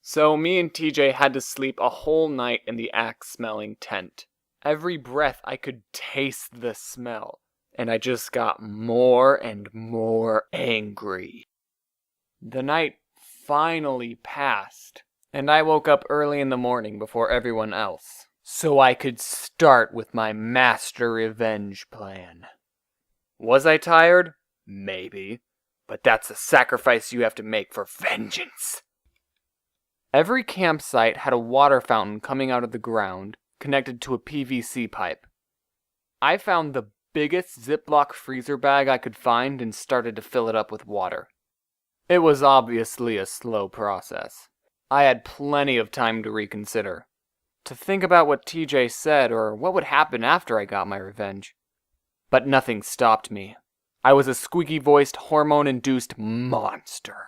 So me and TJ had to sleep a whole night in the axe-smelling tent. Every breath I could taste the smell, and I just got more and more angry. The night finally passed, and I woke up early in the morning before everyone else, so I could start with my master revenge plan. Was I tired? Maybe, but that's a sacrifice you have to make for vengeance. Every campsite had a water fountain coming out of the ground, connected to a PVC pipe. I found the biggest Ziploc freezer bag I could find and started to fill it up with water. It was obviously a slow process. I had plenty of time to reconsider, to think about what TJ said or what would happen after I got my revenge. But nothing stopped me. I was a squeaky-voiced, hormone-induced monster.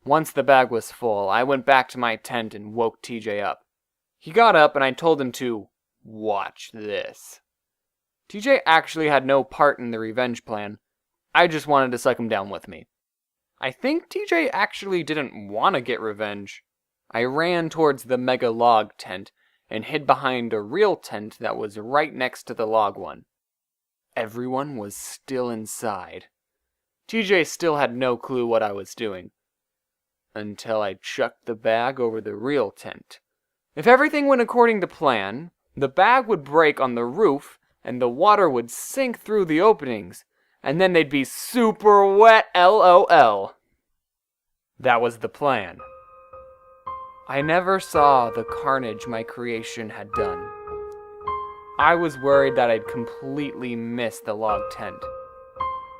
Once the bag was full, I went back to my tent and woke TJ up. He got up and I told him to watch this. TJ actually had no part in the revenge plan. I just wanted to suck him down with me. I think TJ actually didn't want to get revenge. I ran towards the mega log tent and hid behind a real tent that was right next to the log one. Everyone was still inside. TJ still had no clue what I was doing. Until I chucked the bag over the real tent. If everything went according to plan, the bag would break on the roof and the water would sink through the openings, and then they'd be super wet, LOL. That was the plan. I never saw the carnage my creation had done. I was worried that I'd completely missed the log tent.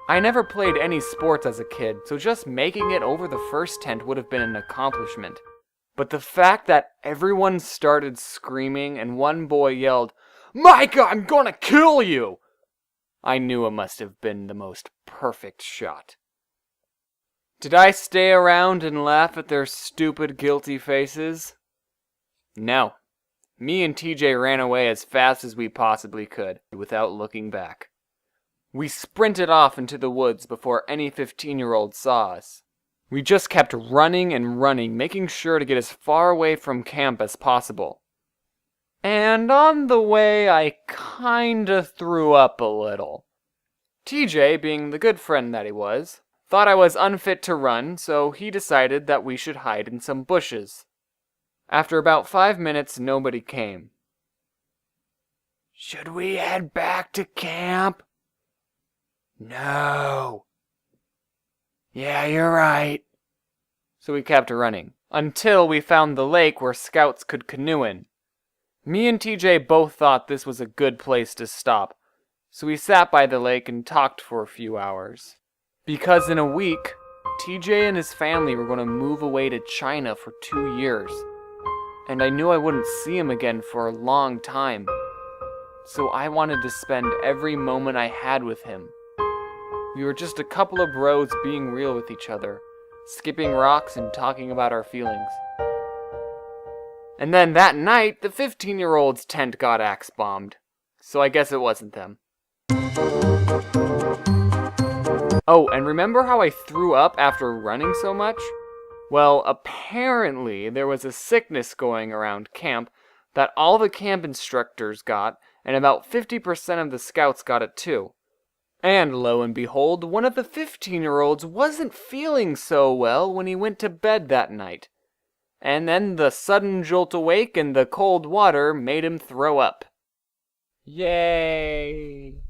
I never played any sports as a kid, so just making it over the first tent would have been an accomplishment. But the fact that everyone started screaming and one boy yelled, "Micah, I'm gonna kill you!" I knew it must have been the most perfect shot. Did I stay around and laugh at their stupid, guilty faces? No. Me and TJ ran away as fast as we possibly could, without looking back. We sprinted off into the woods before any 15-year-old saw us. We just kept running and running, making sure to get as far away from camp as possible. And on the way, I kinda threw up a little. TJ, being the good friend that he was, thought I was unfit to run, so he decided that we should hide in some bushes. After about 5 minutes, nobody came. "Should we head back to camp?" "No." "Yeah, you're right." So we kept running, until we found the lake where scouts could canoe in. Me and TJ both thought this was a good place to stop, so we sat by the lake and talked for a few hours. Because in a week, TJ and his family were going to move away to China for 2 years, and I knew I wouldn't see him again for a long time, so I wanted to spend every moment I had with him. We were just a couple of bros being real with each other, skipping rocks and talking about our feelings. And then that night, the 15-year-old's tent got axe-bombed, so I guess it wasn't them. Oh, and remember how I threw up after running so much? Well, apparently there was a sickness going around camp that all the camp instructors got, and about 50% of the scouts got it too. And lo and behold, one of the 15-year-olds wasn't feeling so well when he went to bed that night. And then the sudden jolt awake and the cold water made him throw up. Yay!